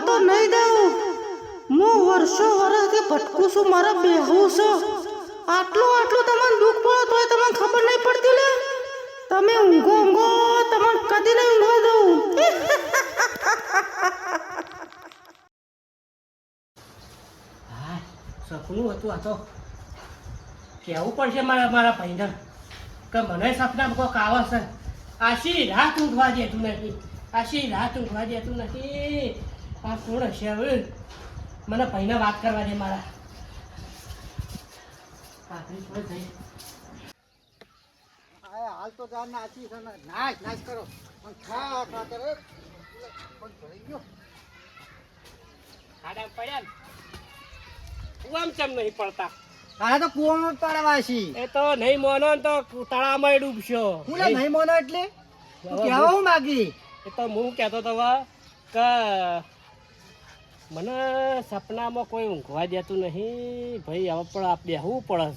તો નહીં દઉં. હું વર્ષો વર્ષથી ભટકું છું, મારા બેહું છે. આટલું તમને દુઃખ પડે તોય તમને ખબર નહીં પડતી લે. તમે ઊંઘો તમને કદી નહીં ઊંઘવા દઉં. સપનું હતું આ તો કહેવું પડશે મારા ભાઈને કે મને સપનામાં કોઈક આવે છે. આશી રાત ઊંઘવા દેતું નથી, આશી રાત ઊંઘવા દેતું નથી. આ કોણ હશે હવે? મને ભાઈને વાત કરવા દે મારા. હાલ તો જાન નાચી છે ને નાચ કરો પણ ખા કરે પણ ભરી ગયો ખાડા પડ્યા કુવામ ચમ નહીં પડતા. આ તો કુવામાં પડવા છે. એ તો નહીં મોનો ને તો તળામાં ડૂબશો. હું નહીં મોનો એટલે કેવા હું માગી એ તો હું કહેતો તો કે મને સપનામાં કોઈ ઊંઘવા દેતું નહીં ભાઈ. હવે પણ આ બેહવું પડે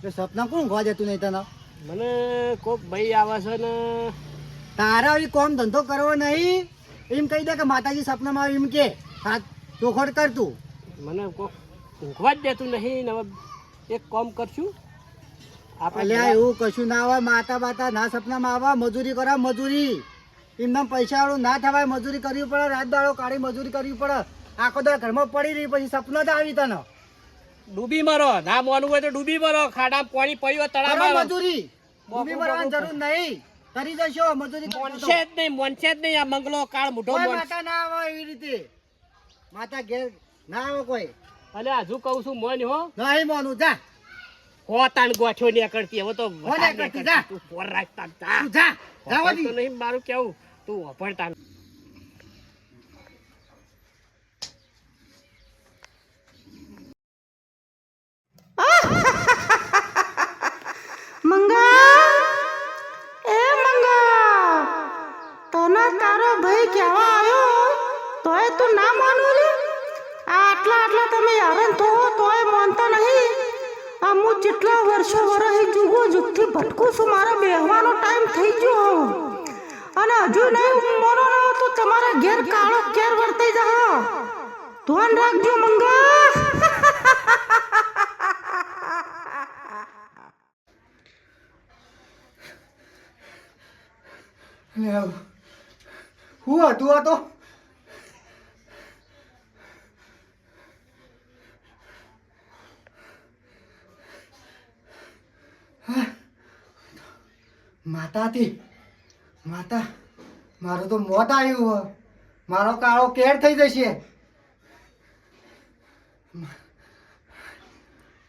છે. સપના કોણ ઊંઘવા દેતું નહીં તને? મને કોક ભાઈ આવે છે ને તારા આવી કોમ ધંધો કરવો નહીં એમ કહી દે કે માતાજી સપનામાં આવી એમ કે હાથ ચોખોટ કર તું. મને કોક ઊંઘવા જ દેતું નહીં ને હવે એક કામ કરશું આપણે. એવું કશું ના આવે, માતા બાતા ના સપનામાં આવે. મજૂરી કરાવ મજૂરી. એમને પૈસા વાળું ના થવાય, મજૂરી કરવી પડે. રાત દાડો કાઢી મજૂરી કરવી પડે. આખો દાડો ઘરમાં પડી રહી પછી સપના જ આવી તને. ડૂબી મરો ના મોનવું હોય તો ડૂબી મરો. ખાડામાં પાણી પડ્યું તળાવમાં મજૂરી ડૂબી મરવાની જરૂર નહીં. કરી જશો મજૂરી. મોનશે જ નહીં. આ મંગલો કાળ મોઢો માતા ના આવે એવી રીતે. માતા ઘેર ના આવે કોઈ. અને હજુ કહું છું મોન હો નહીં મોનું જા. હોતાન ગોઠો ને કરતી હવે તો કરતી જા. તું પોર રાખતા જા. તું જા જાવા દી. તો નહીં મારું કેવું તું વપરતા તારો ભાઈ કેવા આવ્યો તોય તું ના માનું લે. આટલા તમે યારન તો તોય માનતા નહીં. હું જેટલા વર્ષો જુગથી ભટકું છું. મારા બેહવાનો ટાઈમ થઈ ગયો અને હજુ નહીં મોનો તો તમારા ઘેર કાળો કેર વર્તાઈ જા. ધ્યાન રાખજો મંગા. હું હતું આ તો માતા હતી. માતા મારું તો મોત આવ્યું. મારો કાળો કેર થઈ જશે.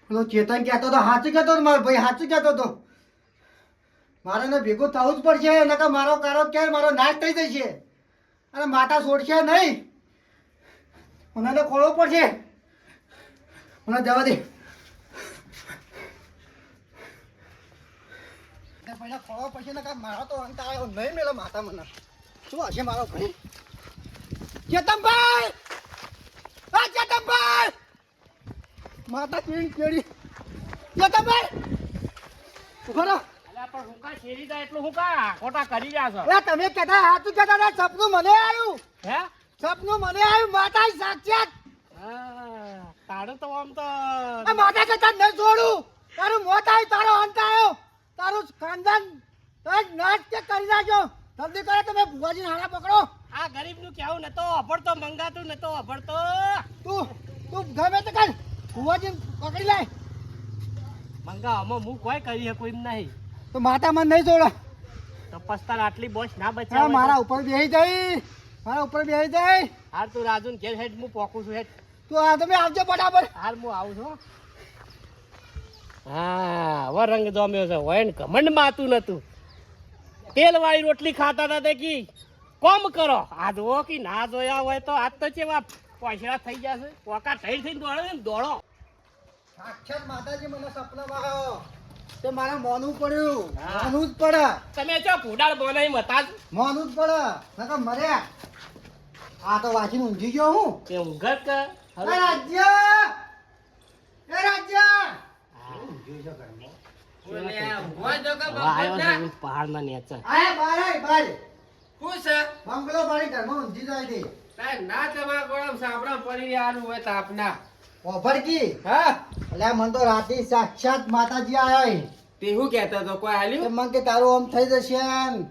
પેલો ચેતન કહેતો હતો સાચું કહેતો હતો. મારો ભાઈ સાચું કહેતો હતો. મારે ને ભેગું થવું જ પડશે. એને કે મારો કાળો કેર મારો નાશ થઈ જશે અને માતા છોડશે નહીં. મને ખોલવો પડશે. મને જવા દે. પહેલા ખોલવો પડશે ને મારો તો અંત આવ્યો નહીં મેળો. માતા મને શું હશે મારો ભાઈ? ચેતનભાઈ, ચેતનભાઈ, માતા કેવી કેળી. ચેતનભાઈ ઉભો રહો. પણ હું કા શેરી જાય એટલું હું કા ખોટા કરી રહ્યા છો? તમે કહેતા સાચું કહેતા હતા. સપનું મને આવ્યું. હે સપનું મને આવ્યું. માતા સાક્ષાત. તારું તો આમ તો માતા કહેતા નહીં છોડું. તારું મોત આવ્યું, તારો અંત આવ્યો, તારું ખાનદાન નાશ કે કરી નાખ્યો. જલ્દી કરો તમે ભુવાજીને હારા પકડો. આ ગરીબ નું કેવું નતો અભડતો મંગાતું નતો અભડતો. તું ગમે તે કર. ભુવાજીને પકડી લાય. મંગા આમાં હું કોઈ કરી શકું એમ નહીં. તો માતા મને નહીં છોડો. તો પસ્તાર આટલી બોસ ના બચાવે. મારા ઉપર બેસી જાય. મારા ઉપર બેસી જાય. હાર તું રાજુ ઘેર હેડ હું પોકું છું હેડ. તું આ તમે આવજો ફટાફટ. હાર હું આવું છું. હા હવે રંગ જમ્યો છે. હોય ને ઘમંડ માતું નતું. તેલ વાળી રોટલી ખાતા હતા તે કી કોમ કરો. આ જોવો કે ના જોયા હોય તો આજ તો કેવા પૈસા થઈ જશે. પોકા થઈ થઈને દોડો ને દોડો. સાક્ષાત માતાજી મને સપનામાં આવ્યો. તે મારા મોનું પડ્યું. મોનું જ પડે. તમે છો ફૂડાળ બોલાઈ મતા જ મોનું જ પડે. નકર મર્યા. આ તો વાંચીને ઊંઘી ગયો હું. તે ઊંઘત કે રાજ્ય એ રાજ્ય પહાડ માં નેચર આય બાર આય બાર શું છે બંગલો બારી ઘરમાં ઊંઘી જાય છે. ના તમારા ગોળમ સાંભળો પડી રહેવાનું હોય તાપના. ઓફરકી હા અલ્યા મને તો રાતે સાક્ષાત માતાજી આયા તે શું કહેતો તો કોઈ તે હાલ્યું? મને કે તારું આમ થઈ જશે ને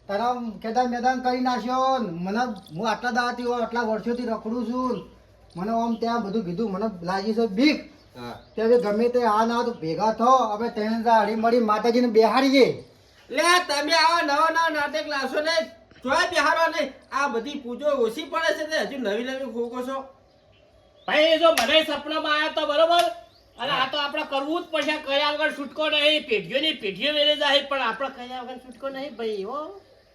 તારા આમ ખેદાન મેદાન કરી નાખ્યો ને મને હું આટલા દાવાથી આટલા વર્ષોથી રખડું છું ને મને આમ ત્યાં બધું કીધું મને લાગી છે બીક હા તે હવે ગમે તે આ ના તો ભેગા થો હવે ત્રણ હળી મળી માતાજીને બેહાડીએ લે તમે આવા નવા નાટક લાવશો ને જોય બિહારો નહીં. આ બધી પૂજો ઓછી પડે છે તે હજુ નવી નવી ફૂકો છો. ભાઈ જો મને સપનામાં આવ્યા તો બરોબર અને આ તો આપણે કરવું જ પડશે. કર્યા વગર છૂટકો નહીં. પેઢીઓની પેઢીઓ વેરે જાય પણ આપણે કર્યા વગર છૂટકો નહીં ભાઈ હો.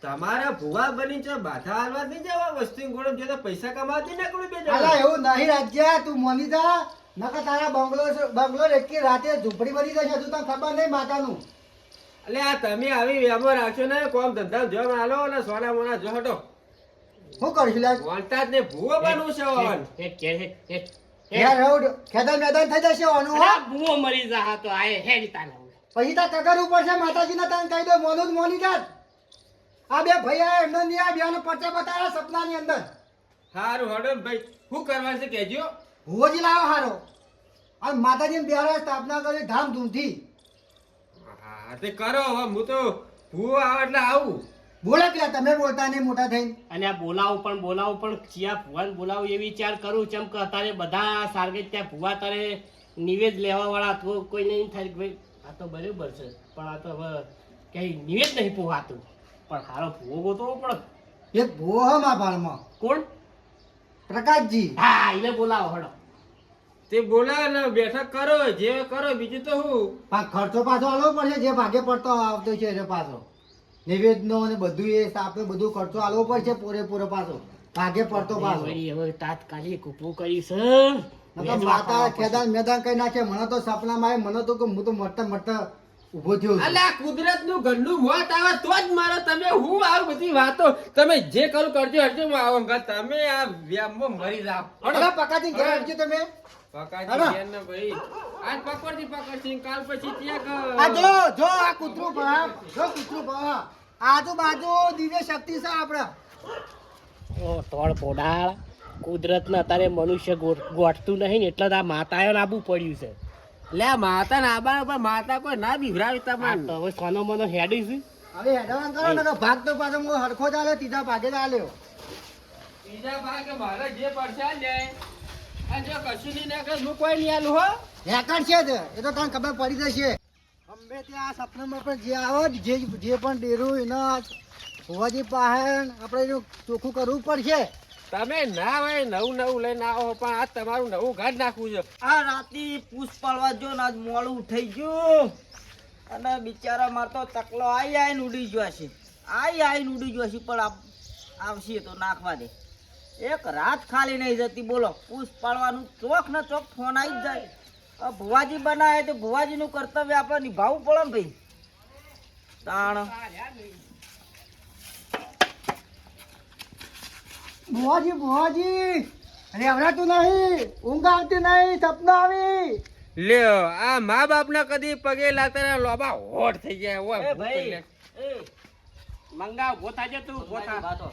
તમારા ભુવા બની છે બાધા હાલવા નહીં જવા વસ્તી ગોળમ જે તો પૈસા કમાતી ને કોઈ બે અલા એવું નહીં રાજ્યા તું મોની જા નકર તારા બંગલો એટલી રાતે ઝૂંપડી બની જશે તું તને ખબર નહીં માતાનું એટલે આ તમે આવી વેમો રાખશો ને કોમ ધંધા જો હાલો અને સોના મોના જો હટો શું કરીશું લે વાંટા જ ને ભૂવો બનવું છે ઓન. યાર રોડ ખેદાન મેદાન થઈ જશે ઓનું હો અરે ભૂવો મરી જા તો આય હેડી તાને પછી તાર કગર ઉપર છે માતાજીને તને કહી દો મોનું જ મોની જાત આ બે ભૈયા એમને નહીં આ બેનો પરચે બતાવ્યા સપનાની અંદર સારું હડો ને ભાઈ શું કરવાનું છે કહેજો. ભુવોજી લાવો હારો અને માતાજીને બેહાડવા સ્થાપના કરી ધામધૂમથી હા તે કરો હવે હું તો ભૂવો આવે એટલે આવું. બોલે કે તમે બોલતા નહીં મોટા થઈને અને આ બોલાવું પણ ચિયા ભુવાને બોલાવું એ વિચાર કરું ચમ કે અત્યારે બધા સારગે ત્યાં ભુવા તારે નિવેદ લેવા વાળા તો કોઈ નહીં થાય કે ભાઈ આ તો બરાબર છે પણ આ તો હવે કઈ નિવેદ નહીં પોહાતું પણ હારો ભુવો ગોતવો પડે. એક ભુવો હમ આ ભાળમાં કોણ? પ્રકાશજી હા એને બોલાવો હડો. તે બોલાવે ને બેઠક કરો જે કરો બીજું તો શું. પણ ખર્ચો પાછો આલવો પડશે જે ભાગે પડતો આવતો છે એ પાછો નિવેદનો અને બધું એ આપણે બધું ખર્ચો આલવો પડશે પૂરેપૂરો પાછો ભાગે પડતો પાછો વળી હવે તાત્કાલિક ઊભું કરીશ. નકર માતા ખેદાન મેદાન કઈ નાખે મને તો સપનામાં આવે મને તો કે હું તો મરતા ઊભો થયો છું. અલા કુદરત નું ગંડું મોત આવે તો જ મારો તમે હું આ બધી વાતો તમે જે કરું કરજો હરજો હું આવો ઘર તમે આ વ્યામમાં મરી જાવ. અરે પકાજી ઘેર આવજો તમે પકાજી બેન ને ભાઈ આજ પકડતી કાલ પછી ત્યાં આ જો આ કૂતરું ભાવ જો કૂતરું ભાવ આજુબાજુ દિવ્ય શક્તિ છે આપણે ઓ તોડ પોડાળ કુદરતને અત્યારે મનુષ્ય ગોઠતું નહીં ને એટલે જ આ માતાએ આબુ પડ્યું છે. લે માતા ના આબા પર માતા કોઈ ના બીવરાવી આ તમારે તો હવે સોનો મનો હેડી છે. હવે હેડવાન કરો ને ભાગ તો પાછો હું હરખો જ આલ્યો ત્રીજા ભાગે જ આલ્યો બીજા ભાગે મારે જે પડશે ને આ જો કશું નહીં નાખે હું કોઈ નહીં આલું હો. રેકર્ડ છે જ એ તો તને ખબર પડી જશે અંબે ત્યાં આ સપનામાં પણ જે આવે જે પણ ડેરું એના હોવાજી પાસે આપણે એનું ચોખ્ખું કરવું પડશે તમે ના હોય નવું લઈને આવો પણ આ તમારું નવું ઘર નાખવું છે. આ રાતે પૂછ પાડવા જો ને આજ મોડું થઈ ગયું અને બિચારા માર તો તકલો આઈને ઉડી ગયો છે આઈને ઉડી ગયો છે પણ આવશે તો નાખવા દે એક રાત ખાલી નહીં જતી બોલો પૂછ પાડવાનું ચોક ને ચોક ફોન આવી જ જાય આ ભુવાજી બનાવે તો ભુવાજીનું કર્તવ્ય આપણે નિભાવવું પડે ને ભાઈ તાણ ભુવાજી રેવડાતું નહીં ઊંઘ આવતી નહીં સપનું આવી લ્યો આ મા બાપ ના કદી પગે લાગતા ને લોબા હોટ થઈ જાય એ હોય ભાઈ એ મંગાવ ગોતા છે તું ગોતા. વાતો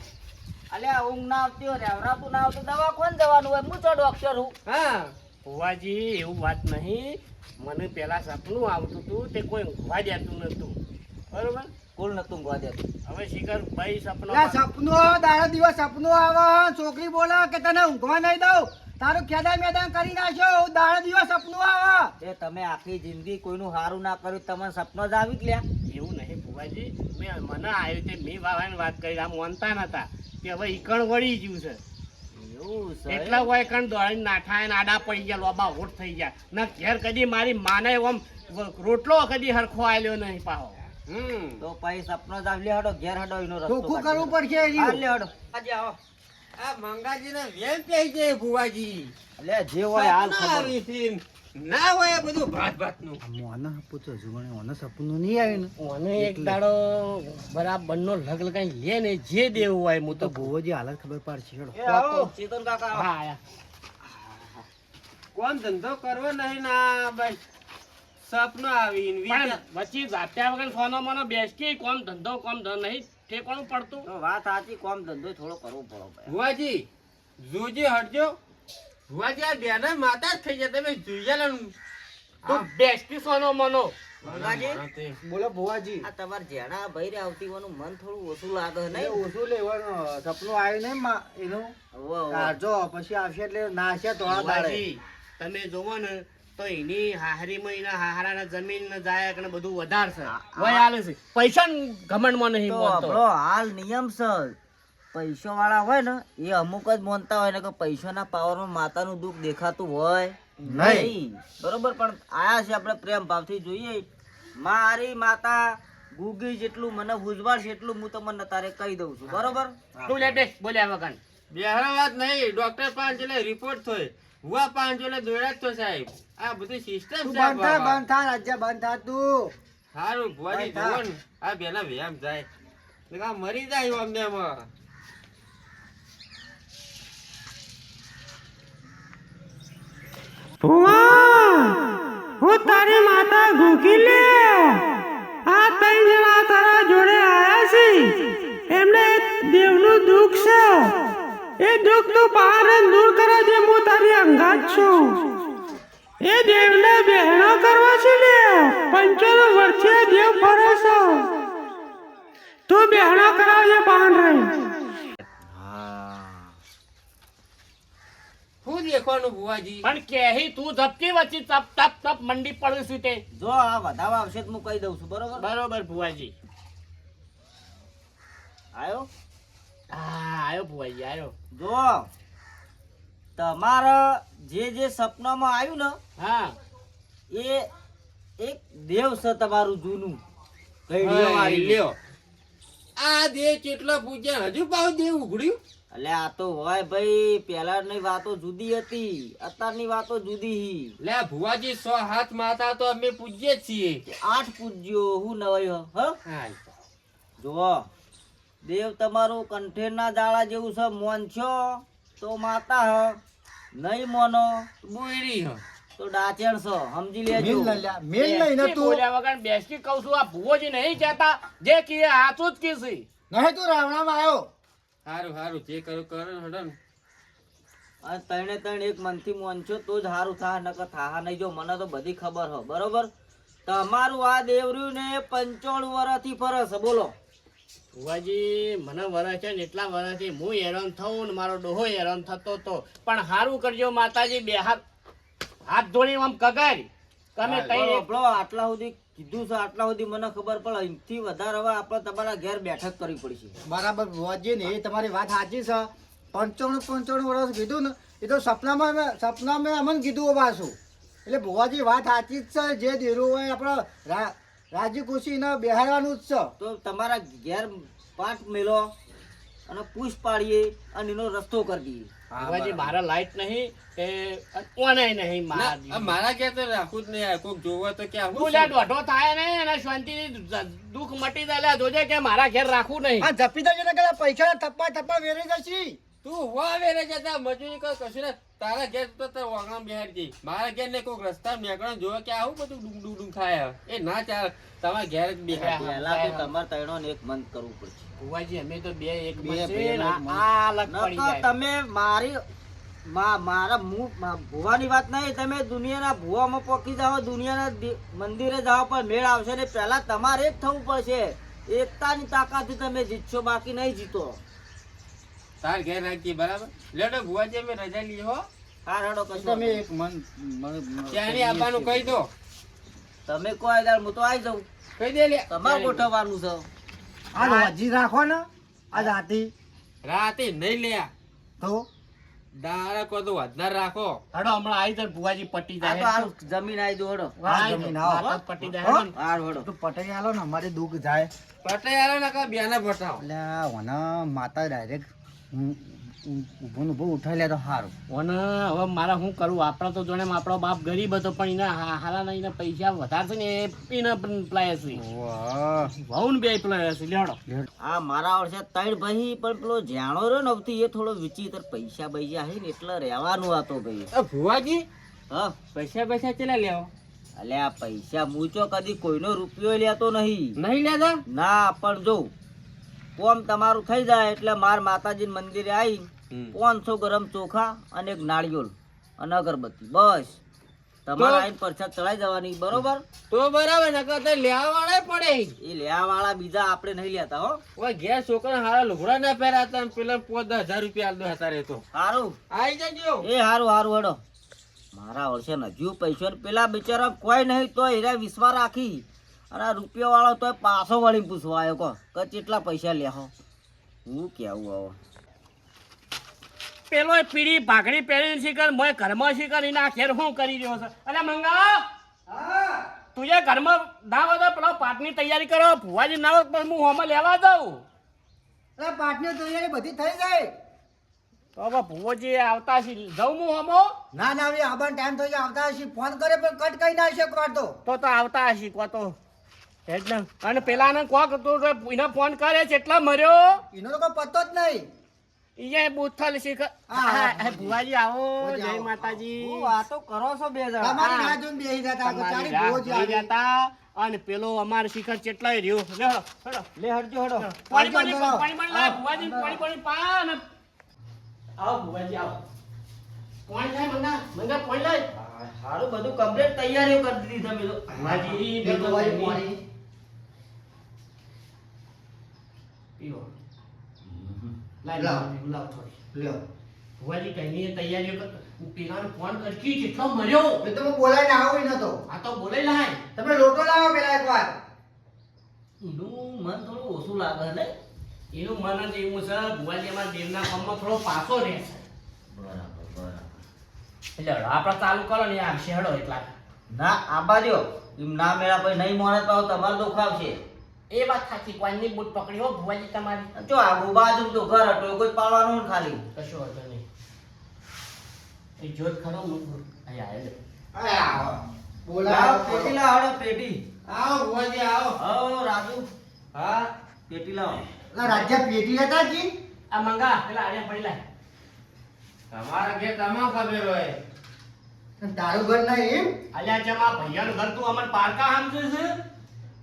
અલ્યા ઊંઘ ના આવતી હોય રેવડાતું ના આવતું દવા કોણ જવાનું હોય હું તો ડોક્ટર હું હા ભુવાજી એવું વાત નહીં. મને પેલા સપનું આવતું હતું તે કોઈ ઊંઘવા દેતું નતું બરોબર. કોણ નતું ઊંઘવા દેતું હવે શિખર ભાઈ સપનો સપનું દાડા દિવસ સપનું આવે છોકરી બોલે કે તને ઊંઘવા નહીં દઉં તારું ખેદાન મેદાન કરી નાખ્યો દાડા દિવસ સપનું આવે એ તમે આખી જિંદગી કોઈનું સારું ના કર્યું તમને સપનો જ આવી ગયા એવું નહીં ભુવાજી મને આવ્યું તે મેં વાવાની વાત કરી આ માનતા નતા કે હવે ઈકણ વળી ગયું છે એવું છે એટલા હોય કણ દોડીને નાઠા ને આડા પડી ગયા લોબા હોટ થઈ ગયા ના ઘેર કદી મારી માને આમ રોટલો કદી હરખો આલ્યો નહીં પાહો. તો પછી સપનો જ આવી હડો ઘેર હડો એનો રસ્તો ચોખ્ખું કરવું પડશે હાલ લે હડો આજે આવો આ મંગાજી ને વેમ પઈ જાય ભુવાજી લે જે હોય હાલ સપના ખબર આવી છે. ના હોય આ બધું ભાત નું મોને પૂછો જુવાને ઓને સપનું નહીં આવ્યું ને મને એક દાડો બરાબર નો લગ લગાઈ લે ને જે દેવું હોય હું તો ભુવોજી હાલત ખબર પડશે હેડો એ આવો ચેતન કાકા આવો. હા આયા. કોણ ધંધો કરવો નહીં ના બસ સપનો આવીને પણ વિચાર. વચ્ચે જાત્યા વગર સોનો મનો બેસકી કોમ ધંધો નહીં ઠેકાણું પડતું. તો વાત સાચી કોમ ધંધો થોડો કરવો પડો ભાઈ. ભુવાજી જોજે હટજો ભુવાજી આ બેના માતા જ થઈ જાય તમે જોઈ લો તું બેસતી સોનો મનો ભુવાજી, બોલો ભુવાજી આ તમારે જેણા ભઈ આવતી હોવાનું મન થોડું ઓછું લાગે એ નહીં? ઓછું લેવાનું સપનું આવ્યું ને એનું હોવે, હોવે. કાઢજો પછી આવશે એટલે નાશે થોડા દાડે ભુવાજી, તમે જોવો ને તો એની હાહરીમાં એના હાહરાના જમીન ને જાય કે બધું વધારશે વય આલે છે પૈસા ઘમંડમાં નહીં તો બોલતો આપણો હાલ નિયમ છે, પૈસો વાળા હોય ને એ અમુક જ માનતા હોય ને કે પૈસાના પાવરમાં માતાનું દુઃખ દેખાતું હોય નહીં. બરોબર, પણ આયા છે આપણે પ્રેમ ભાવથી જોઈએ. મારી માતા ગુગી જેટલું મને ઉજવાડશે એટલું હું તમને તારે કહી દઉં છું. બરોબર, તું લે બેસ બોલ્યા વગર બેહરા વાત નહીં ડોક્ટર પાંચ એટલે રિપોર્ટ થાય હુવા પાંચ એટલે દોડા જ તો સાહેબ આ બધી સિસ્ટમ તું છે બંધ થા બાબા. બંધ થા રાજ્ય બંધ થા તું સારું ભુવાજી બંધ થા. જુઓ ને આ બેના વ્યાયામ જાય એટલે આ મરી જાય અમને એમાં હું તારી માતા ગોકી લે આ ત્રણ જણા તારા જોડે આયા છે એમને દેવનું દુઃખ છે એ દુઃખ તું બહાર દૂર કરે છે હું તારી અંગાત છું એ દેવને બહેનો કરવા છે લે 95 વર્ષે દેવ ફરે છે તું બહેનો કરાવજે બહાર રહી શું દેખવાનું ભુવાજી પણ કેહી તું ઝપકી વચ્ચે તપ તપ તપ મંડી પડ્યું છું તે જો આ વધાવા આવશે તો હું કહી દઉં છું. બરોબર, બરોબર ભુવાજી આયો હા આયો ભુવાજી આયો જો તમારા જે સપનામાં આવ્યું ને હા એ એક દેવ છે તમારું જૂનું હા, કઈડિયાવાળી. લ્યો આ દેહ કેટલા પૂજ્યા હજુ પાવ દેહ ઉઘડ્યું અલે આ તો હોય ભાઈ, પેલાની વાતો જુદી હતી, અત્યારની વાતો જુદી હી. લે ભુવાજી 100 હાથ માતા તો અમે પૂજ્ય જ છીએ 8 પૂજ્યો હું નવાયો હ. હા જુઓ દેવ તમારું કંઠેરના જાળા જેવું છે, મોનશો તો માતા હ, નહીં મોનો બોયડી હ તો ડાચેણ છે, સમજી લેજો. મેલ લલ્યા મેલ લઈને બેસતી તું બોલ્યા વગર બેસતી કહું છું આ ભુવોજી નહીં કહેતા જે કીએ સાચું જ કીધી નહીં તું રાવણામાં આવ્યો સારું સારું જે કરું કરો ને હડો ને અને તણે તણ એક મનથી મોનશો તો જ સારું થાય, નકર થાહા નહીં. જો મને તો બધી ખબર હ. બરોબર, તમારું આ દેવર્યું ને 95 વર્ષથી ફરે છે. બોલો ભુવાજી મને વરસ છે ને એટલા વર્ષથી હું હેરાન થઉં ને મારો ડોહો હેરાન થતો તો પણ સારું કરજો માતાજી બે હાથ ધોળી આમ કગારી તમે તઈ એક આપણો આટલા સુધી કીધું છે, આટલા સુધી મને ખબર પડે. અહીંથી વધારે હવે આપણે તમારા ઘેર બેઠક કરવી પડશે. બરાબર ભુવાજી ને એ તમારી વાત સાચી છે 95 વર્ષ કીધું ને એ તો સપનામાં અમને કીધું પાછું એટલે ભુવાજી વાત સાચી જ છે જે દેરું હોય આપણે રાજી ખુશી બેહાડવાનું જ છે તો તમારા ઘેર પાટ મેલો અને પૂછ પાડીએ અને એનો રસ્તો કરી દઈએ. ભુવાજી મારા લાઈટ નહીં કે ઓને નહીં ના, આ મારા મારા ક્યાં તો રાખવું જ નહીં કોક જોવો તો ક્યાં હું બોલ્યા દોઢો થાય ને અને શાંતિથી દુઃખ મટી જાય જોજે કે મારા ઘેર રાખવું નહીં આ જપી દેજો ને કે પૈસા થપ્પા વેરી જશે તું હોવા વેરે જતા મજૂરી કર કશું ને તારા ઘેર તો તાર વાગણા બેહાર જઈ મારા ઘેર ને કોક રસ્તા મેકડા જોવે કે આવું બધું ડુંગ ડુંગ ખાય એ ના ચાલ તમારા ઘેર જ બેહાર પહેલા તો તમારે ત્રણોને એક મંત કરવું પડશે. ભુવાજી અમે તો બે એક બે મત છે એક ને મત. આ અલગ પડી નકર જાય તમે મારી મારા ભુવાની વાત નહીં, તમે દુનિયાના ભુવામાં પોકી જાઓ, દુનિયાના મંદિરે જાઓ, પણ મેળ આવશે ને પહેલા તમારે જ થવું પડશે. એકતાની તાકાતથી તમે જીતશો, બાકી નહીં જીતો. તાર ઘેર રાખીએ બરાબર લેડો ભુવાજી અમે રજા લઈએ હો હા હેડો કશો તમે વાંધો એક મન ત્યાંની આવવાનું કહી દો નહીં. તમે કોઈ દાડ હું તો આવી જાઉં, કહી દે લે તમારે ગોઠવવાનું છે. આ હજી રાખો ને આ રાતી રાતે નહીં લ્યા તો દાડા કો તો વધાર રાખો હડો હમણાં આવી જાય ભુવાજી પટી આ તો જાય હાલ જમીન આવી દો હેડો. આ જમીન આવો. વાત જ પટી જાય હો? હડો. હાર હેડો. તું પટાઈ આલો ને અમારે દુઃખ જાય પટાઈ આલો ને કા બેના બતાવો એટલે ઓના માતા ડાયરેક્ટ ઊભું ઊભું ઉઠાઈ લે તો સારું ઓને હવે મારે શું કરું આપણે તો જોડે આપણો બાપ ગરીબ હતો પણ એના હારા એના પૈસા વધારે છે ને એને પ્લાય છે વહુ ને બે પ્લાય છે લેડો આ મારા વર્ષે 3 ભાઈ, પણ પેલો જાણો રહ્યો ને અવથી એ થોડો વિચિત્ર પૈસા બૈસા હે ને એટલે રહેવાનું હતો ભાઈ. ભુવાજી હા, પૈસા ચેલા લેવો અલે આ પૈસા મૂચો કદી કોઈનો રૂપિયો લેતો નહીં. નહીં લેતા ના, પણ જો કોમ તમારું થઈ જાય એટલે માર માતાજી મંદિરે આવી હમ. 500 ગ્રામ ચોખા અને એક નાળિયેર અને અગરબત્તી, બસ તમારે આઈને પરસાદ ચડાઈ જવાની, બરોબર? તો બરાબર, નકર તો લેવા વાળા પડે. એ લેવા વાળા બીજા આપણે નહીં લેતા હો. ઓય ઘેર છોકરા હારા લુગડા ના પહેરાતા ને પેલા 5,000 રૂપિયા આલ દો હતા રે તો. સારું, આઈ જજો. એ હારું હારું હેડો. મારા વર્ષે નજુ પૈસો ને પેલા બિચારા કોઈ નહીં તો એરા વિશ્વાસ રાખી અને આ રૂપિયા વાળો તો પાછો વળી પૂછવા આવ્યો કહો કે કેટલા પૈસા લેહો. હું કેવું હવે પેલો પીળી ભાગડી પહેરીને શીખર મોય ઘરમાં શીખર એના ઘેર શું કરી રહ્યો છે? અરે મંગા, તું એ ઘરમાં ના વધો પેલો પાટની તૈયારી કરો, ભુવાજી ના હોય પણ હું હોમાં લેવા દઉં. અરે પાટની તૈયારી બધી થઈ જાય. તો હવે ભુવાજી આવતા છે, જઉં હું હોમો? ના ના હવે આબાનો ટાઈમ થઈ જાય, આવતા હશે. ફોન કરે પણ કટ કઈ ના હશે એકવાર તો. તો આવતા હશે કો તો એટલે. અને પેલાને કોક તું એને ફોન કરે છે એટલા મર્યો એનો તો કોઈ પતો જ નહીં. ઈએ બુથલ શીખર. હા. ભુવાજી આવો, જય માતાજી. હું વાતો કરો છો બે જણા. તમારી ના જોઈને બેસી જતા તમારી ચાલી રાહ ભોજ જોઈ આવી. જતા. અને પેલો અમાર શિખર ચેટલાય રહ્યો. લે હળો, હળો. લે હટજો હટો. પાણી અંદર આવો. લાય, ભુવાજી પાણી પા અને આવો ભુવાજી આવો. પાણી લાય મંગા પાણી લાય. સારું, બધું કમ્પ્લીટ તૈયારીઓ કરી દીધી તમે તો. ભુવાજી બે ભુવાજી પાણી. પીવો. લાય લાવ. લાવ થોડી. લ્યો. ભુવાજી કઈની તૈયારીઓ કર. પેલાને ફોન કરકી કેટલો મર્યો. એ તો હું બોલાઈને આવો ય નતો. આ તો બોલે લાય. તમે લોટો લાવો પેલા એકવાર. એનું મન થોડું ઓછું લાગે ને. એનું મન જ એવું છે, ભુવાજી અમારા દેવના કામમાં થોડો પાછો રહે છે. બરાબર બરાબર. એટલે હળો, આપણે ચાલુ કરો ને આવશે હળો એટલા. ના આંબા દ્યો. એમ ના મેળા પછી નહીં મોને તો તમારે દુઃખ આવશે. એ વાત સાચી, કોઈની બૂટ પકડી હો ભુવાજી તમારી. જો આ બાજુ તો ઘર હતો કોઈ પાડવાનું ને ખાલી. કશો વાંધો નહીં. એ જોત ખરો મૂકું. અહીંયા આવે. અરે આવો. લાવ બોલાવો. પેટી લાવ હળો, પેટી. આવો ભુવાજી આવો. હો રાજુ, હા પેટી લાવો. અલા રાજ્ય પેટી હતા જી. આ મંગા પેલા આર્યા પડી લાય. તમારા ઘેર તમામ ખબર હોય. તારું ઘર નહીં એમ. અલ્યા જમા ભૈયાનું ઘર તું અમર પારકા સમજે છે?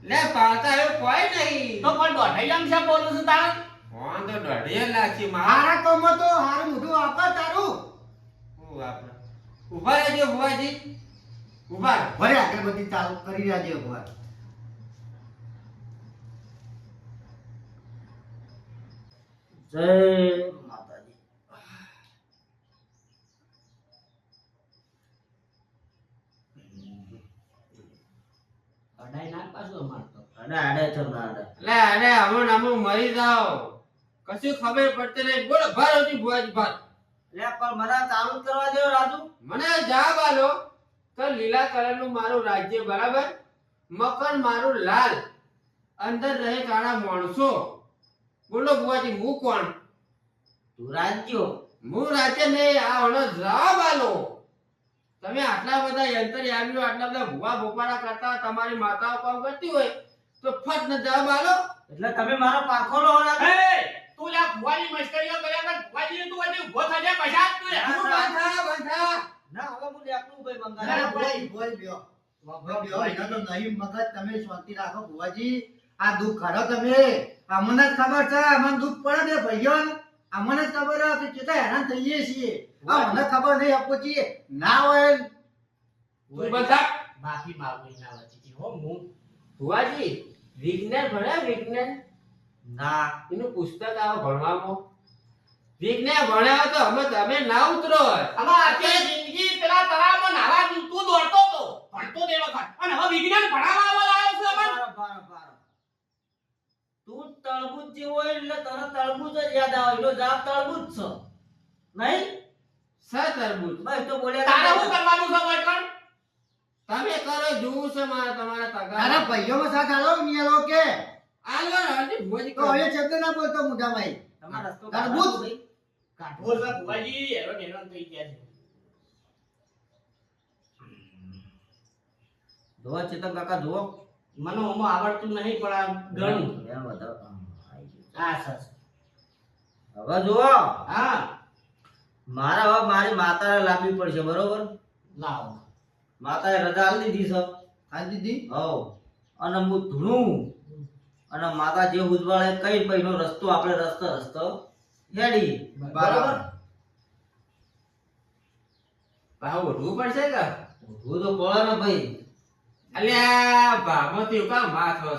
લે પાડતા એવું કોઈ નહીં. તો પણ દોઢાઈ છે બોલું છું તારે. ફોન તો દોઢીએ લાગશે મારા. હારા કોમો તો હારું મોઢું આપા તારું. હું આપણે ઉભા રહેજો ભુવાજી, ઉભા રહો. ભલે આગળ બધી ચાલુ કરી રહ્યા છે એકવાર. જય માતાજી. અડાઈ નાખ પાછું અમાર તો. અને આડે છો ના આડે. લે અરે અમુન અમુક મરી જાઓ, કશું ખબર પડતી નહીં. બોલો ભાર હતી ભુવાજી ભાર. લે પણ મને ચાલુ જ કરવા દો રાજુ. મને જવાબ આલો તો લીલા કલરનું મારું રાજ્ય બરાબર, મકર મારું લાલ, અંદર રહે કાળા માણસો. બોલો ભુવાજી હું કોણ? તું રાજ્યો. હું રાજ્ય નહીં, આ ઓનો જવાબ આલો. તમે આટલા બધા યંત્રયામીઓ, આટલા બધા ભુવા ભોપાડા કરતા તમારી માતાઓ કામ કરતી હોય તો ફટ ને જવાબ આલો. એટલે તમે મારો પાખો લો રાજુ. એ તું લા ભુવાની મસ્કરીઓ કર્યા કર. ભુવાજી તું આજે ઊભો થઈ જા પૈસા તું. બંધા બંધા. ના હવે હું લેકડું ભાઈ ના, બંગાળ. બોલ, બોલ, બ્યો. બ્યો, એનો તો નહીં મગજ. તમે શાંતિ રાખો ભુવાજી. આ દુઃખ કાઢો તમે. અમને જ ખબર છે, અમને દુઃખ પડે ને ભાઈઓને. અમને જ ખબર છે કે કેટલા હેરાન થઈએ છીએ. આ મને ખબર નહીં આપો છીએ ના હોય. તું બંધા. માફી માંગુ ના વચ્ચે હો હું. ભુવાજી વિજ્ઞાન ભણ્યા? વિજ્ઞાન ના એનું પુસ્તક આવે ભણવામાં. વિજ્ઞાન ભણ્યા તો અમે તમે ના ઉતરો. આમાં આખી જિંદગી પેલા તળાવમાં નાવા તું દોડતો તો ભણતો તે વખત, અને હવે વિજ્ઞાન ભણાવવા આવ્યો છે અમન. તું તળબૂચ જેવો હોય એટલે તને તળબૂચ જ યાદ આવે. એનો જવાબ તળબૂચ છે નહીં? સર તરબૂચ. બસ તો બોલ્યા તારે શું કરવાનું છે વૈકણ? તમે કરો જોવું છે મારા તમારા તારા તગા. ભાઈઓમાં સાથ આલો નિયાલો કે આલો ને હજી ભુવાજી તો હવે શબ્દ ના બોલતો મોટા ભાઈ. તમારો રસ્તો તરબૂચ. કાઢો ભાઈ. કાઢવો છે ભુવાજી, હેરાન હેરાન થઈ ગયા છે. જુઓ ચેતન કાકા જુઓ. મને ઓમાં આવડતું નહીં પણ આ ઘણું. એમ બધા આઈ ગયું. હા સર. હવે જુઓ, હા મારા હવે મારી માતાને લાવવી પડશે બરોબર. લાવો. માતાએ રજા આલી દીધી છે. હા દીદી. હવ અને હું ધૂણું અને માતા જે ઉજવાળે કઈ પૈનો રસ્તો આપણે રસ્તો હેડી બરાબર. પાછું ઉઠવું પડશે કે હું તો પડે ને ભાઈ. અલ્યા ભાગમાંથી કામ માથ છો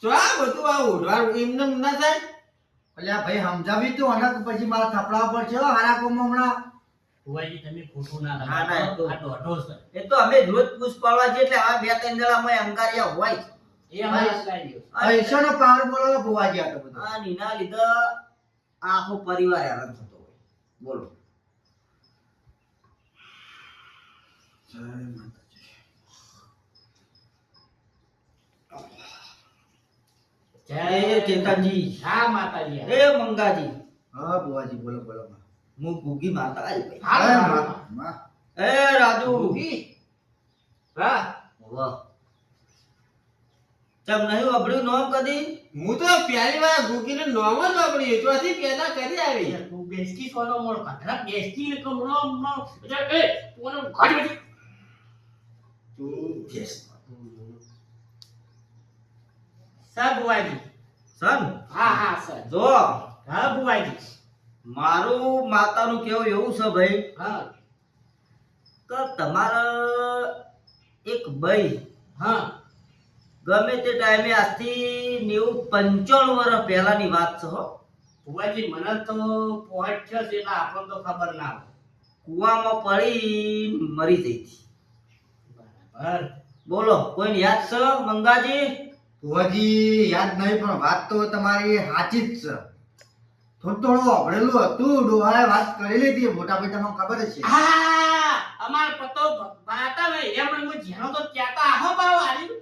શું આ બધું આ ઉઠવાનું એમને ના થાય અલ્યા ભાઈ સમજાવી તું અને પછી મારા થપડાવા પડશે હો હારા કોમ હમણાં. ભુવાજી તમે ખોટું ના ના, ના, એ તો- લગાડો. આ દોઢો છે. એ તો અમે રોજ પૂછ પાડવા જઈએ એટલે આ 2-3 જણા અમે અંગારિયા હોય જ. એ અમારે લગાડી દો. પૈસાનો પાવર બોલો ભુવાજી આ તો બધું. આ નીના લીધે આખો પરિવાર હેરાન થતો હોય. બોલો. એ ચેતનજી, હા માતાજી. એ મંગાજી, હા ભુવાજી બોલો બોલો. હું ભૂગી માતા આવી ભાઈ. હાલો, હા, હાલો. માં. એ રાજુ, હા વાહ. ચમ નહીં વાપર્યું નામ કદી? હું તો પહેલી વાર ભૂકીને નોમ જ વાપર્યું ત્યાંથી પેદા કરી આવી તું બેસતી સોનો મોળ કતરા બેસતી ને કમળો એ કોનો ઘાટ બેઠી તું સર ભુવાજી. સન હા હા સર. જો હા ભુવાજી. મારું માતાનું કેવું એવું છે ભાઈ હા કે તમારા એક ભાઈ હા ગમે તે ટાઈમે આજથી 90-95 વર્ષ પહેલાની વાત છે હો, ભુવાજી મને તો પોઈન્ટ છે એટલે આપણને તો ખબર ના હોય. કુવામાં પડી મરી જઈ હતી. બરાબર. બોલો કોઈને યાદ છે મંગાજી? ભુવાજી યાદ નહીં પણ વાત તો તમારી સાચી જ છે. થોડું થોડું અભળેલું હતું ડોહાએ વાત કરેલી હતી મોટા ભાઈ તમને ખબર જ છે. હા અમાર પતો બાતા ને એમ હું જેનો તો ત્યાતા આહો બાવ આલી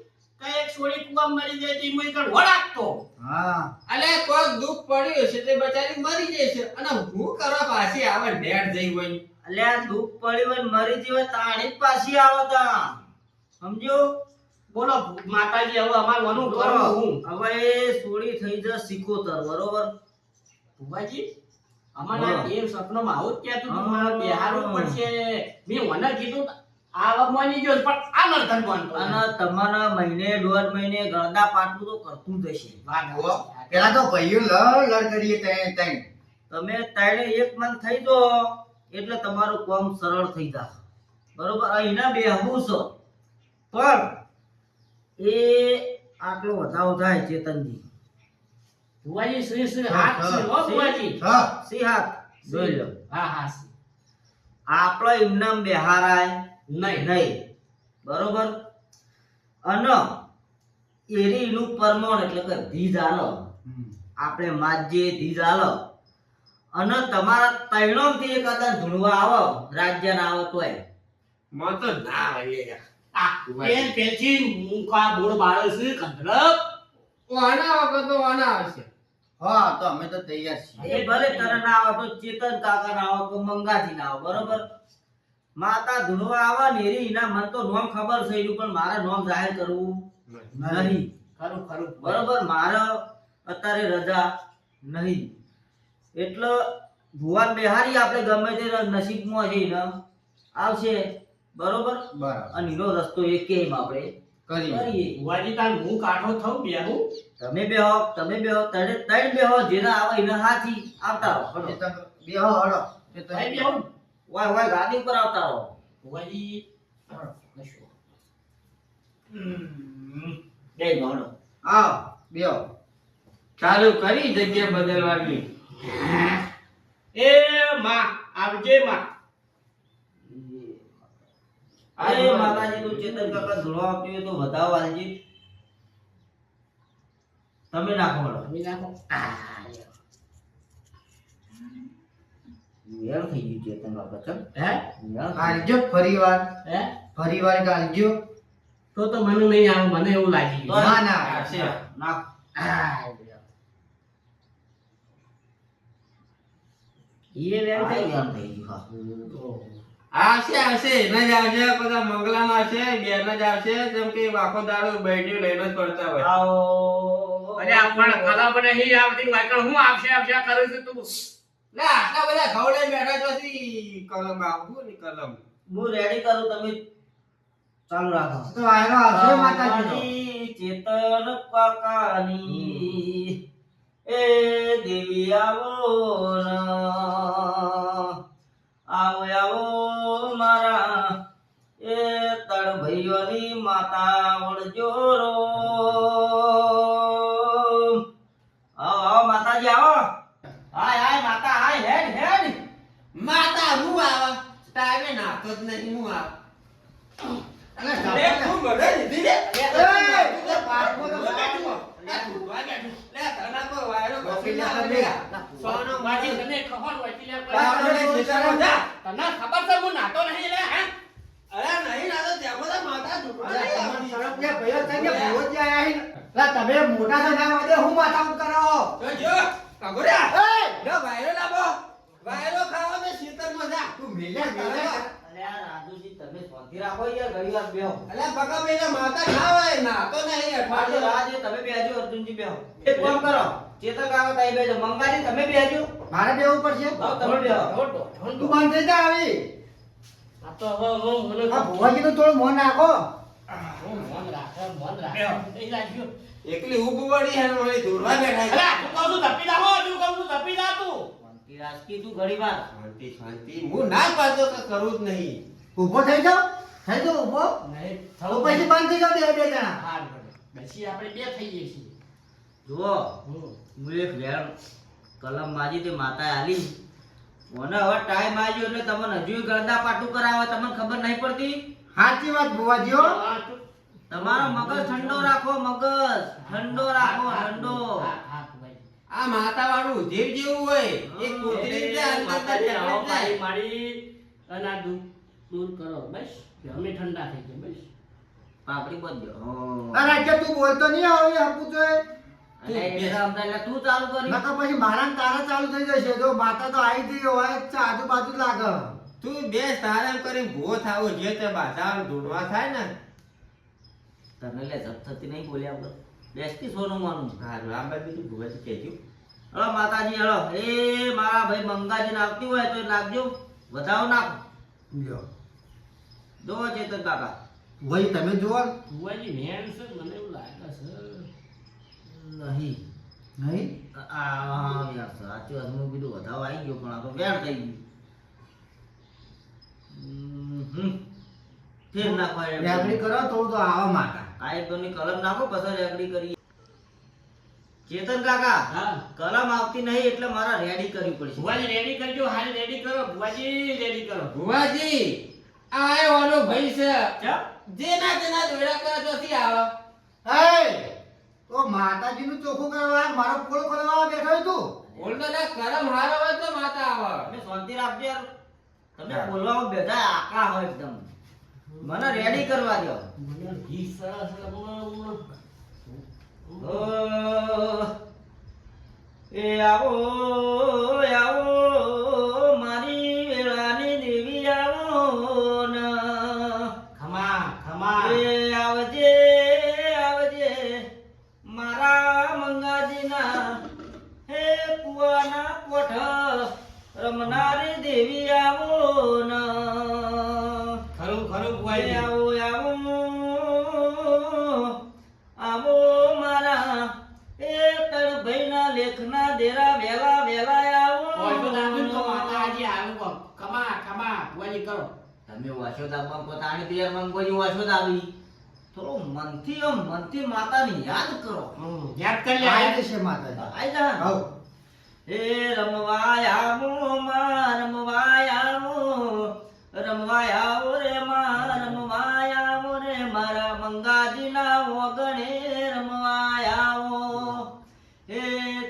કઈ એક છોડી કુવા મરી જાય તો ઈ કણ વળાકતો. હા અલે કોક દુઃખ પડ્યું છે તે બચારી મરી જશે અને હું કરવા પાછી આવે નેટ જઈ હોય અલ્યા દુઃખ પડ્યું હોય ને મરી જઈ હોય તાણી જ પાછી આવો તા, સમજો? બોલો માતાજી હવે અમાર વનું બોલો. કરું હું. હવે સોળી થઈ જશે 71, બરોબર? ભુવાજી અમારા બોલો. દેવ સપનામાં આવું જ કહેતું હતું હા. મારે બિહારવું પડશે. મેં મને કીધું આ વખત માની ગયો પણ આ નરધન બનતો અને તમારા મહિને 1.5 મહિને ગળદા પાટલું તો કરતું જ હશે. પેલા તો ભાઈઓ લડ કરીએ તઈ તમે તાણે એક મન થઈ દો એટલે તમારું કામ સરળ થઈ જાય, બરોબર? અહીંના બેહવું છે પણ એ આટલો વધારો થાય ચેતનજી. ભુવાજી શ્રી શ્રી હાથ છે હો ભુવાજી. હા સી હાથ જોઈ લો. હા હા શ્રી. આપણો એમનામ બેહારાય નહીં નહીં, બરોબર? અને એરીનું પરમણ એટલે કે ધીજ આલો આપણે માજે ધીજ આલો અને તમારા તૈણોમથી એક અદા ધૂણવા આવો રાજ્ય ના આવો તોય મને તો ના આવે આ પેન પેલથી મુખા બોળ બાળે છે કંદરપ. આના વખત તો આના આવશે હા તો અમે તો તૈયાર છીએ. એ ભલે તને ના આવો તો ચેતન કાકા ના આવો તો મંગાથી ના આવો, બરોબર? માતા ધૂણવા આવા ને એરી એના મન તો નોમ ખબર છે એનું પણ મારે નોમ જાહેર કરવું નહીં, ખરું ખરું બરોબર? મારે અત્યારે રજા નહીં એટલે ભુવાન બિહારી આપણે ગમે તે નસીબમાં છે ને આવશે, બરોબર? બરાબર અને એનો રસ્તો એકેયમાં આપણે કરીએ. કરીએ. ભુવાજી તાર હું કાઠો થઉં બેહું. તમે બેહો ત્રણ બેહો જેના આવે એના હાથી આવતા રહો, હળો. બેહો હળો. ભાઈ બેહું. વાય ગાડી ઉપર આવતા રહો. ભુવાજી કશું. જય ગણો. આવ બેહો. ચાલુ કરી જગ્યા બદલવાની એ માં આવજે માં. અરે માતાજી નું ચેતન કાકા ધોળવા આપ્યું હોય તો વધાવો આલજી. તમે નાખો હળો. તમે નાખો. આ વેર થઈ ગયું ચેતન કાકા, ચમ હે વેર થઈ આલજો ફરીવાર હે આલજો. તો મને નહીં આવે મને એવું લાગી તો ગયું. ના, ના. આવશે. નાખ. આ એ વેર થઈ ગયું, આમ થઈ ગયું. હા. આવશે આવશે એના જ આવશે બધા મંગલામાં આવશે બેન જ આવશે જેમ કે આખો દાડો બેઠી લઈને જ પડતા હોય આવો. અરે આપણ કલમ નહીં આવતી વાકણ હું આવશે આવશે કરું છું તું. લે આટલા બધા ખવડે બેઠા જોથી કલમ આવતું ને કલમ હું રેડી કરું, તમે ચાલુ રાખો. તો આયરો આવશે માતાજીનો. માતાજી ચેતન કાકાની એ દેવી આવો ન આવો આવો મારા એ તળ ભાઈઓની માતા વળજો રો. આવો આવો માતાજી આવો. હાય હાય માતા હાય હેડ હેડ. માતા હું આવા ટાઈમે નાતો જ નહીં હું આવ અરે લે તું મને દીધી રે એ પાછો તો સોનો વાજી તને ખબર હોય એટલે આપણે શેતાનો જા. તને ખબર છે હું નાતો નહીં લે હે અરે નહીં ના તો ત્યાં બધા માતા તમે મોટા તો ના વાદે હું માથા ઉપર કરો જો કાગોરા એ લો વાયરો લાવો વાયરો ખાવા મે શીતળમાં જા તું મેલ્યા કરે અલ્યા રાજુજી તમે શાંતિ રાખો યાર ઘણી વાર બેહો. અલે બકા મેલે માતા ખાવાય ના તો નહીં આજે અઠવાડિયે રાજે તમે બેહજો અર્જુનજી બેહો. એક કામ કરો ચેતક આવો તાઈ બેહજો. મંગાજી તમે બેહજો. મારે બેવું પડશે હા તમે બેહો. તું બંધ થઈ જા આવી આ તો હવે હું મને આ ભુવાજી નું થોડું મોન રાખો હું મન રાખે એ લાગ્યો એકલી ઉગવડી હે વળી દોરવા બેઠા અલા તું કહું છું ધપી લાવો તું કહું છું ધપી લા તું શાંતિ રાજકી તું ઘણી વાર. શાંતિ શાંતિ હું ના પાડતો કે કરું જ નહીં ઊભો થઈ જાઓ ઊભો નહીં તો પછી બંધ થઈ જાઓ બે બે જણા હાલ પછી આપણે બે થઈ જઈએ છીએ જુઓ હું એક વેણ કલમ માજી તે માતાએ આલી મને હવે ટાઈમ આવ્યો એટલે તમને હજુ ગરદા પાટું કરાવે તમને ખબર નહીં પડતી. સાચી વાત ભુવાજીઓ તમારો મગજ ઠંડો રાખો. મગજ ઠંડો રાખો ઠંડો. આ માતા વાળું ઉધેર જેવું હોય એક કૂતરી છે અંદર મારી મારી અને આ દૂર કરો બસ અમે ઠંડા થઈ ગયા બસ પાપડી બધો અરે આજે તું બોલતો નહીં આવી હપુ તો તું ચાલુ કરી. નકર પછી મારા ને તારા ચાલુ થઈ જશે તો માતા તો આવી ગઈ હોય જ છે, આજુબાજુ જ લાગે તું બે તારામ કરી ભૂવો થાવો જે તે બાધા ઢૂંઢવા થાય ને તને લે જપ થતી નહીં બોલ્યા વગર બેસતી સોનું માનું. હારું આ બધું ભૂવાથી કહેજો હળો માતાજી હળો. એ મારા ભાઈ મંગાજી આવતી હોય તો નાખજો. વધાવો નાખો. લ્યો જો ચેતન કાકા વહી તમે જુઓ ભુવાજી મેન છે મને એવું લાગે છે નહીં નહીં યાર સાચું વાત હું કીધું વધાવો આવી ગયો પણ આ તો વેણ થઈ ગયું. ફેર નાખો રેગડી કરો તો આવા માતા આ એક દોની કલમ નાખો પછી રેગડી કરીએ. ચેતન કાકા હા કલમ આવતી નહીં એટલે મારા રેડી કરવી પડશે. ભુવાજી રેડી કરજો હાલ રેડી કરો ભુવાજી રેડી કરો ભુવાજી આ વાળો ભાઈ છે ચા? જેના તેના દોડા કરે ચોથી આવે એ તો માતાજીનું ચોખ્ખું કરવા મારો પોળ કરવા બેઠો હોય તું બોલતો ને કરમ હારો હોય તો માતા આવે તમે શાંતિ રાખજો યાર. તમે બોલવામાં બેઠા આકડા હોય એકદમ. મને રેડી કરવા દો. મને ઘી સરસ ઓ એ આવો આવો મારી વેળાની દેવી આવો ને. ખમા ખમા એ આવજે આવજે મારા મંગાજીના હે કુવાના કોઠ રમનારી દેવી આવો ને. ખરું ખરું એ ભુવાજી આવો આવો આવો મારા એ તળભાઈના લેખના દેરા વેલા વેલા આવો. કોઈ તો દાદુ તો માતાજી આવું કો ખમા ખમા ભુવાજી કરો તમે વાસો દાબા પોતાની તૈયાર મંગોજી વાસો દાબી થોડો મનથી માતાને યાદ કરો. યાદ કરી લે આવી જશે માતાજી આઈ જા. આવો એ રમવાયામો માં રમવાયામો રમવાયાઓ રે માં રમવાયાઓ રે મારા મંગાજીના વગણે રમવાયાઓ. એ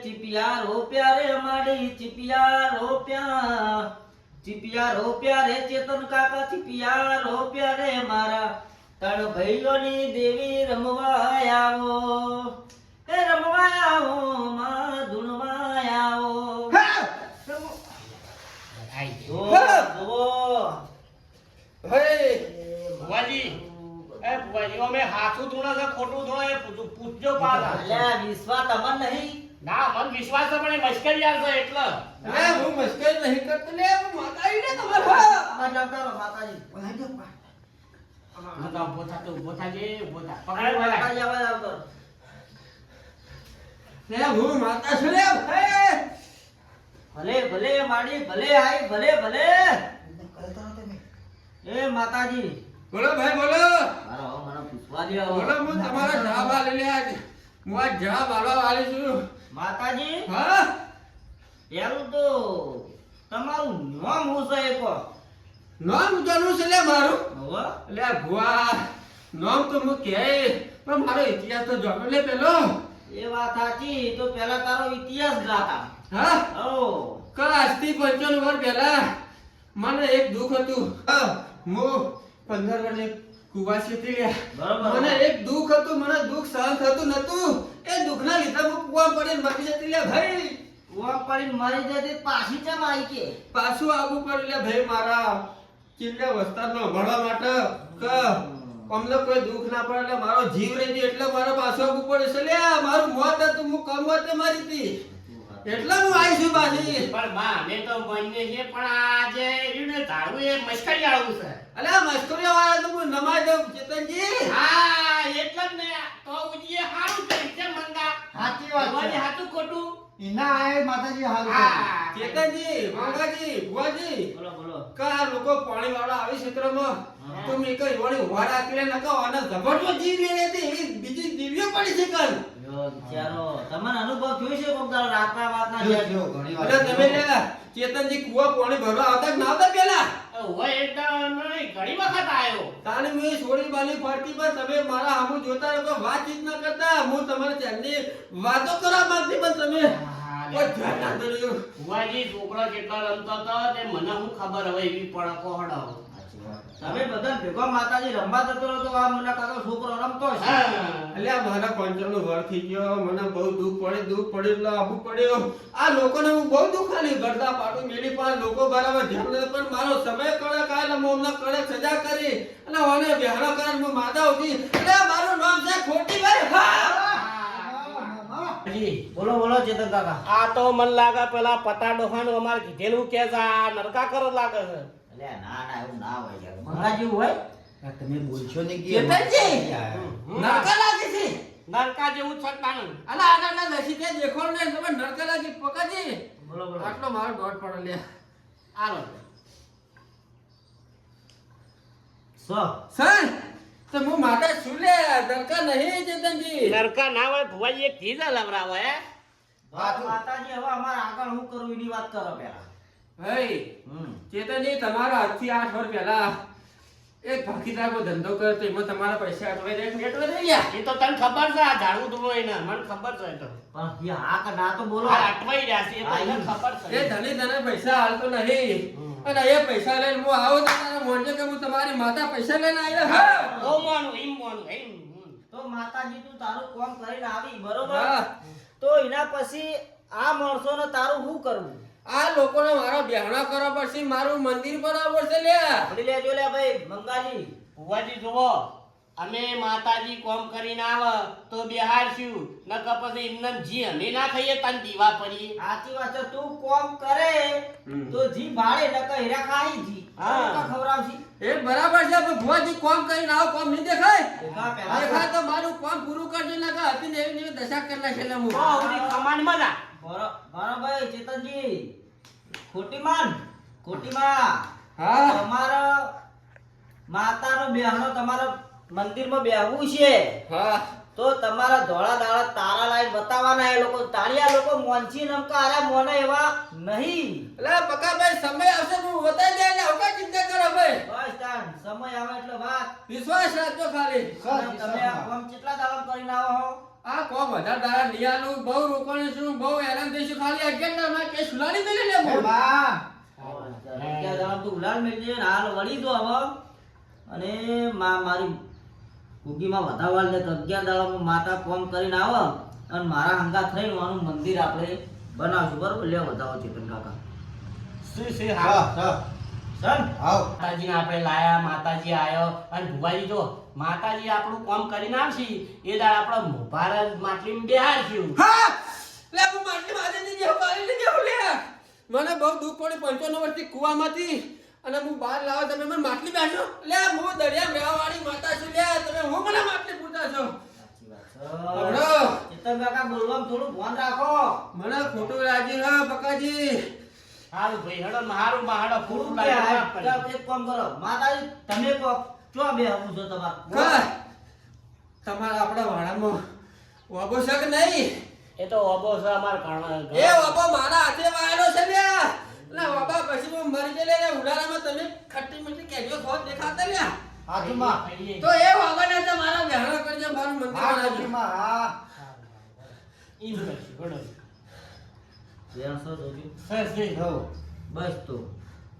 ચીપિયા રોપ્યા રે માડી ચીપિયા રોપ્યા રે ચેતન કાકા ચીપિયા રોપ્યા રે મારા તણ ભાઈઓની દેવી રમવાયાઓ. એ રમવાયાઓ માં ધૂણવાયાઓ. આઈ જો જો ભુવાજી એ ભુવાજી અમે હાથું ધૂણે છે ખોટું ધૂણે એ પૂછજો પાછા અલ્યા વિશ્વાસ તમને નહીં. ના મન વિશ્વાસ છે પણ એ મશ્કરી આવશે એટલે લે હું મસ્કરી નહીં કરતો લે હું માતા આવીને તમારે આમાં જાવતા રહો માતાજી. હું તો ઉભો થા તો ઉભો થાજે ઉભો થા અરે પકડ વાલા માતાજી આવા આવતો. લે હું માતા છું લે હે ભલે ભલે માડી ભલે આઈ ભલે ભલે એ માતાજી બોલો ભાઈ બોલો મારો હવે મને પૂછવા દે હવે. બોલો હું તમારો જવાબ આલી લે આજ હું આ જવાબ આલવા આલી છું માતાજી હા પેલું તો તમારું નામ શું છે એ કહો. નામ જાણવું છે લે મારું હવે લે ભુવા નામ તો હું કહે પણ મારો ઇતિહાસ તો જાણો લે પેલો એ વાત સાચી તો પેલા તારો ઇતિહાસ ગાતા. હા ઓ કા આજથી 55 વર્ષ પહેલા મને એક દુઃખ હતું હું 15 વર્ષે કુવાસી હતી લે બરોબર. મને એક દુઃખ હતું મને દુઃખ સહન થતું નતું એ દુઃખના લીધે હું કુવા પડીને મરી જતી લે ભાઈ કુવા પડીને મરી જતી પાછી ચમ આવી કે પાછું આવવું પડ્યું લે ભાઈ મારા ચિલ્લે વસ્તારનો ભણવા માટે કે અમને કોઈ દુઃખ ના પડે એટલે મારો જીવ રહી ગયો એટલે મારો પાછો આવવું પડે છે લે મારું મોત હતું હું કમવતે મારી હતી એટલે હું આવી છું પાછી પણ બા અમે તો માન્ય છે પણ આજે રીને ધારું એ મસ્કરી આવું છે અલ્યા મસ્કરીયા વાળા તો હું નમાઈ દઉં ચેતનજી હા એટલે જ ને તો ઉજીએ હારું છે કે મંગા સાચી વાત છે. ભુવાજી હાચું ખોટું એના આય માતાજી હાલ હા ચેતનજી મંગાજી ભુવાજી બોલો બોલો કા લોકો પાણી વાળા આવી ક્ષેત્રમાં તો મેં કઈ વળી ઉભા રાખીને નકો અને જબરદસ્ત જીવ લે હતી એવી બીજી દીવીઓ પડી છે કલ યો ચાલો તમને અનુભવ થયો છે કોક દાડો રાતના વાતના જો, જે? જો, ઘણી વાર અરે તમે લે ચેતનજી કુવા પાણી ભરવા આવતા કે ના આવતા પેલા હોય એકદમ નહીં ઘણી વખત આવ્યો તાને મેં છોડી બાલી ફરતી પર તમે મારા હામું જોતા રહો વાતચીત ન કરતા હું તમારે ચાલની વાતો કરવા માંગતી પણ તમે કોઈ ધ્યાન ના દોર્યું ભુવાજી છોકરો કેટલો રમતો હતો તે મને હું ખબર હવે એવી પડકો હડાવો તમે બધા ભેગો માતાજી રમવા જતો રહ્યો તો આ મને કાકો છોકરો રમતો છે અલ્યા મારા પંચરનો વર થઈ ગયો મને બહુ દુઃખ પડ્યું એટલે આબુ પડ્યો આ લોકોને હું બહુ દુઃખ આલી ગરદા પાડું મેલી પાસે લોકો બરાબર ધ્યાન નથી પણ મારો સમય કડક આયલા હું અમને કડક સજા કરી અને ઓને બેહાડો કરીને હું માતા ઉઠી એટલે મારું નામ છે ખોટી ભાઈ જી બોલો બોલો ચેતન કાકા આ તો મન લાગે પેલા પતા ડોહાનું અમારે કીધેલું કે આ નરકા કરો લાગે છે અલ્યા ના ના એવું ના હોય યાર મંગા જેવું હોય તમે બોલશો ને કે ચેતનજી નરકા લાગે છે નરકા જેવું છટવાનું અલા આગળના લસી તે દેખો ને તમે નરકા લાગી પકાજી બોલો બોલો આટલો મારો દોડ પડો લે આલો સર તો હું માતા શું લે નરકા નહીં ચેતનજી નરકા ના હોય ભુવાજી એક ચીજ લવરાવો હે માતાજી હવે અમારે આગળ હું કરું એની વાત કરો પેલા ભાઈ ચેતનજી તમારા આજથી 8 વર્ષ પહેલા એક ભાગીદારનો ધંધો કર્યો તો એમાં તમારા પૈસા અટવાઈ જાય મેટવા થઈ ગયા એ તો તને ખબર છે આ ઝાડુ ધોવો એને મને ખબર છે એ તો પણ એ હા કે ના તો બોલો આ અટવાઈ રહ્યા છે એ તો એને ખબર એ છે ધણી તને પૈસા હાલતો નહીં અને એ પૈસા લઈને હું આવો તો તારા મોઢે કે હું તમારી માતા પૈસા લઈને આવ્યો હા ઓ મોનું એમ તો માતાજી તું તારું કામ કરીને આવી બરોબર હા. તો એના પછી આ માણસોને તારું શું કરવું આ લોકોને મારો બેહણા કરવા પડશે મારું મંદિર બનાવવું પડશે લે પકડી લેજો લે ભાઈ મંગાજી ભુવાજી જુઓ અમે માતાજી કોમ કરીને આવે તો બેહારશું નકર પછી એમને જી અમે ના ખાઈએ તન દીવા પડી સાચી વાત છે તું કોમ કરે તો જી ભાડે નકર હીરા ખાઈ જી હા. હા ખવરાવશી એ બરાબર છે પણ ભુવાજી કોમ કરીને આવો કોમ નહીં દેખાય દેખા પેલા દેખાય તો મારું કોમ પૂરું કરજો ને કે હતી ને એવી દશા કરી નાખે એટલે હું તો ઓલી કમાન મજા બરાબર ચેતનજી ખોટીમાન હા તમારા માતાનો બેહણો તમારા મંદિરમાં બેહવું છે હા તો તમારા ધોળા દાડા તારા લાઈન બતાવવાના એ લોકો તાળિયા લોકો મોંચી નમકા આરા મોને એવા નહીં એટલે પકાભાઈ સમય આવશે હું બતાવી દે ને હવે ચિંતા કરો ભાઈ બસ તાન સમય આવે એટલે વાત વિશ્વાસ રાખજો ખાલી તમે આ કામ કેટલા દાડા કરીને આવો હો આ કોમ વધારે દાડા નિયાલું બહુ રોકણ છું બહુ હેરાન થઈશું ખાલી 11 દાડા કે સુલાડી દે લે એ બા ત્યાં દાડા તું ઉલાડ મેળજે ને હાલ વળી દો હવે અને મારી કુકીમાં વધારવા લે તો 11 દાડામાં માતા કોમ કરીને આવો અને મારા હંગા થઈને આનું મંદિર આપણે બનાવશું બરોબર લે વધાવો ચેતન કાકા શું હા હા સન આવ માતાજીને આપણે લાયા માતાજી આયો અને ભુવાજી જો માતાજી આપણું કામ કરીને આવશે એ દાડ આપણે ભારત માટલીમાં બેહારશું હા લે હું માટલી માજે ની જે પાણી ની જેવું લે મને બહુ દુઃખ પડ્યું 55 વર્ષથી કુવામાંથી અને હું બહાર લાવો તમે મને માટલી બેસો લે હું દરિયા મેવાવાળી માતા છું લે તમે હું મને માટલી પૂછા છો હબળો. ચેતન કાકા બોલવામાં થોડું ધ્યાન રાખો મને ખોટું લાગ્યું હા પકાજી હારું ભાઈ હેડો મારું માહાડો ફૂલ શું લાગે કે માફ કરજો. એક કામ કરો માતાજી તમે કહો ચો બે હમું છો તમાર કર. તમારા આપણા વાડામાં વાબો છે કે નહીં? એ તો ઓબો છે અમાર ઘણા એ વાબો મારા હાથે વાયેલો છે લ્યા. ના વાબા પછી હું મરી ગયેલે ને ઉડારામાં તમે ખટ્ટી મીઠી કેરીઓ ખોટ દેખાતા લ્યા. હાથમાં તો એ વાબાને તો મારા બહેણો કરજો, મારું મંદિર હા બનાવજો. હાથમાં હા ઈ કરશું ઘણો વેણસો જોજો સરસ હો બસ તો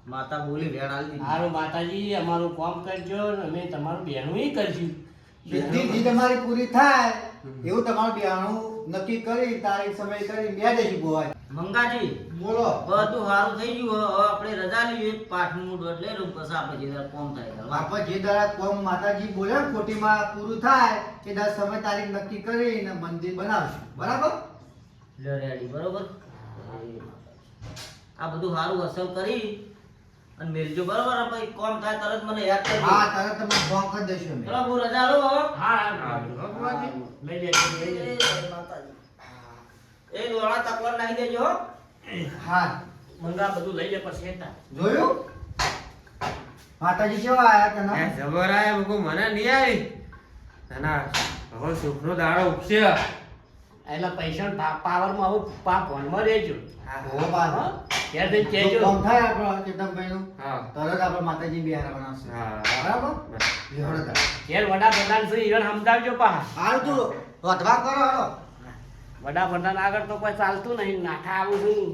માતા બોલી વેણ આલી દીધી હારું માતાજી અમારું કામ કરજો ને અમે તમારું બહેનું કરશું સિદ્ધિ તમારી પૂરી થાય એવું તમારું બિયાણું નક્કી કરી તારીખ સમય કરી બે દેજી બોય મંગાજી બોલો બધું સારું થઈ ગયું હવે આપણે રજા લઈએ પાઠનું મૂડ એટલે લઉં પછી આપણે જે દાડે કોમ થાય ત્યારે. બાપા જે દાડા કોમ માતાજી બોલે ને ખોટીમાં પૂરું થાય એ દાડા સમય તારીખ નક્કી કરીને મંદિર બનાવશું બરાબર લે રેડી બરોબર આ બધું સારું અસર કરી અને મેલજો બરોબર આ પછી કોમ થાય તરત મને યાદ કરજો હા તરત તમે ફોન કરી દેશો મેં ચલો હું રજા લઉં હવે હા લઈ લેજો લઈ એ લેજો માતાજી એ દોડા તકવાર નાખી દેજો હો. હા મંગા બધું લઈ લે પછી હેતા જોયું માતાજી કેવા આયા એ તને જબર આયા બગુ મને નહીં આવી. ના હવે સુખનો દાડો ઉગશે. એટલે પૈસા પાવરમાં આવું ભણમાં રહેજો ઓ બા હા ઘેર જઈને જો કહેજો કોમ થાય આપણો ચેતનભાઈનું હા તરત આપણે માતાજી બિહાર બનાવશે હા બરાબર લેવડો તાર. ઘેર વડાપ્રધાન શ્રી ઈવન સમજાવજો પાહા હારું તું વધવા કરો હાલો વડાપ્રધાન આગળ તો કોઈ ચાલતું નહીં નાઠા આવું છું